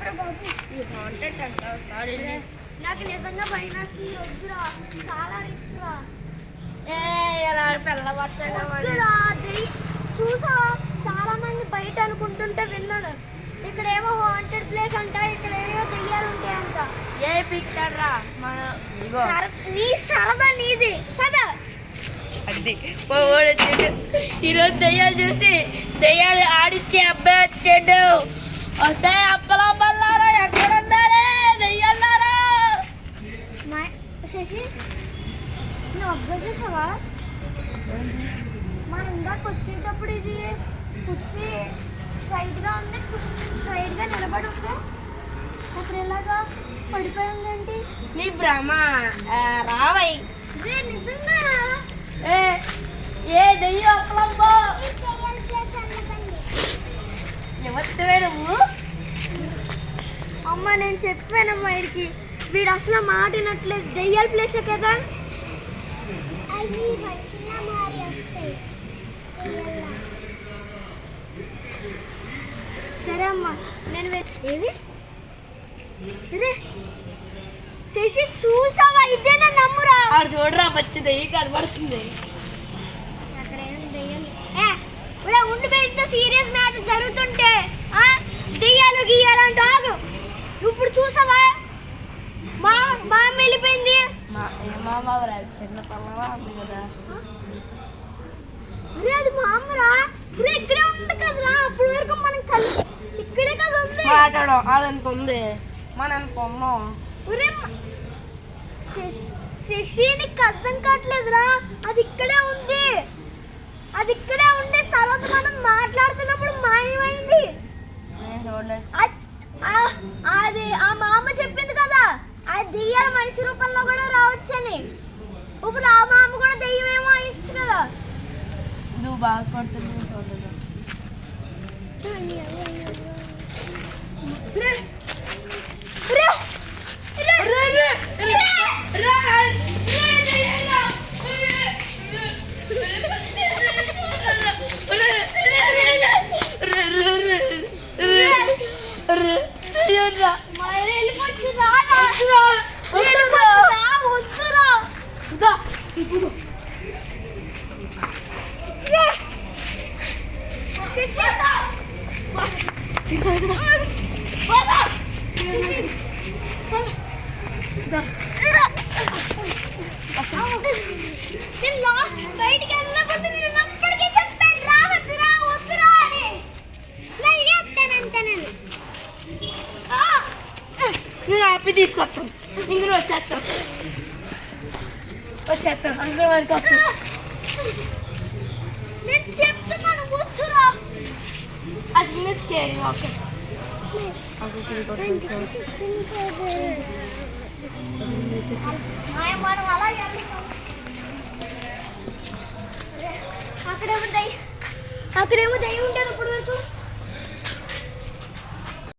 Haunted అంట. Sorry నాకు నిజంగా భయం వేస్తుంది. వద్దురా, చాలా రిస్క్ రా. ఎలా వద్దురా. చూసా, చాలా మంది బయట అనుకుంటుంటే విన్నాను. ఇక్కడేమో హాంటెడ్ ప్లేస్ అంట, ఇక్కడ ఏమో దెయ్యాలు ఉంటాయంట. ఏ పిక్చర్రా మన నీ సరదా నీది పద. అది పోడు ఈరోజు దెయ్యాలు చూసి దెయ్యాలు ఆడిచ్చే అబ్బాయి వచ్చాడు. వస్తే అప్పలా బల్లారా ఎక్కడున్నారే దెయ్యాలారా. శశి, నువ్వు అబ్జర్వ్ చేసావా? మనం ఇందాక వచ్చేటప్పుడు ఇది కుర్చీ స్ట్రైట్గా ఉంది, స్ట్రైట్గా నిలబడి ఉందా? అప్పుడు ఎలాగా పడిపోయి ఉందండి? నీ భ్రమ రావై. నిజంగా ఏ దెయ్యం అప్పలమ్మా ఎవరివే నువ్వు? అమ్మ నేను చెప్పానమ్మా వీడికి, వీడు అసలు మాట వినట్లేదు. దెయ్యాల ప్లేసే కదా. సరే అమ్మా నేను ఏది శశి చూసావా? ఇదేనా నమ్మురా. ఆడు చూడరా వచ్చి దెయ్యం కనబడుతుంది. అక్కడ ఏం దెయ్యం ఉండి పెద్ద సీరియస్ మ్యాటర్ జరుగుతుంటే దెయ్యాలు గీయాలు అంటే ఆగు. ఇప్పుడు చూసావా మా వెళ్ళిపోయింది. చిన్న పల్లవా ఉంది కదా. అది మా అమ్మరా. ఇక్కడే ఉంది కదరా. అప్పుడు వరకు మనం కలిసి ఇక్కడే కదా ఉంది. మాట్లాడం అదంత ఉంది, మనం ఎంత ఉన్నాం. శశి నీకు అర్థం కావట్లేదురా. అది ఇక్కడే ఉంది, అది ఇక్కడే ఉండే. తర్వాత మనం మాట్లాడుతున్నప్పుడు మాయమైంది. అది ఆ మా అమ్మ చెప్పింది కదా, అది దెయ్యాల మనిషి రూపంలో కూడా రావచ్చని. ఇప్పుడు ఆ మా అమ్మ కూడా దెయ్యమేమో అయ్యచ్చు కదా. నువ్వు బాగుపడుతుంది చూడదు. బయటికి వెళ్ళకపోతే నేను అప్పటికే చెప్పాను రావద్దురా వద్దురా అని. నేను హ్యాపీ తీసుకొస్తాను. ఇందులో వచ్చేస్తాం అందరూ వరకు వస్తాం. నేను చెప్తున్నాను వద్దురా. అది మిస్కేరీ. ఓకే మనం అలా అక్కడేమో దయ్యం ఉంటుంది. ఇప్పుడు వరకు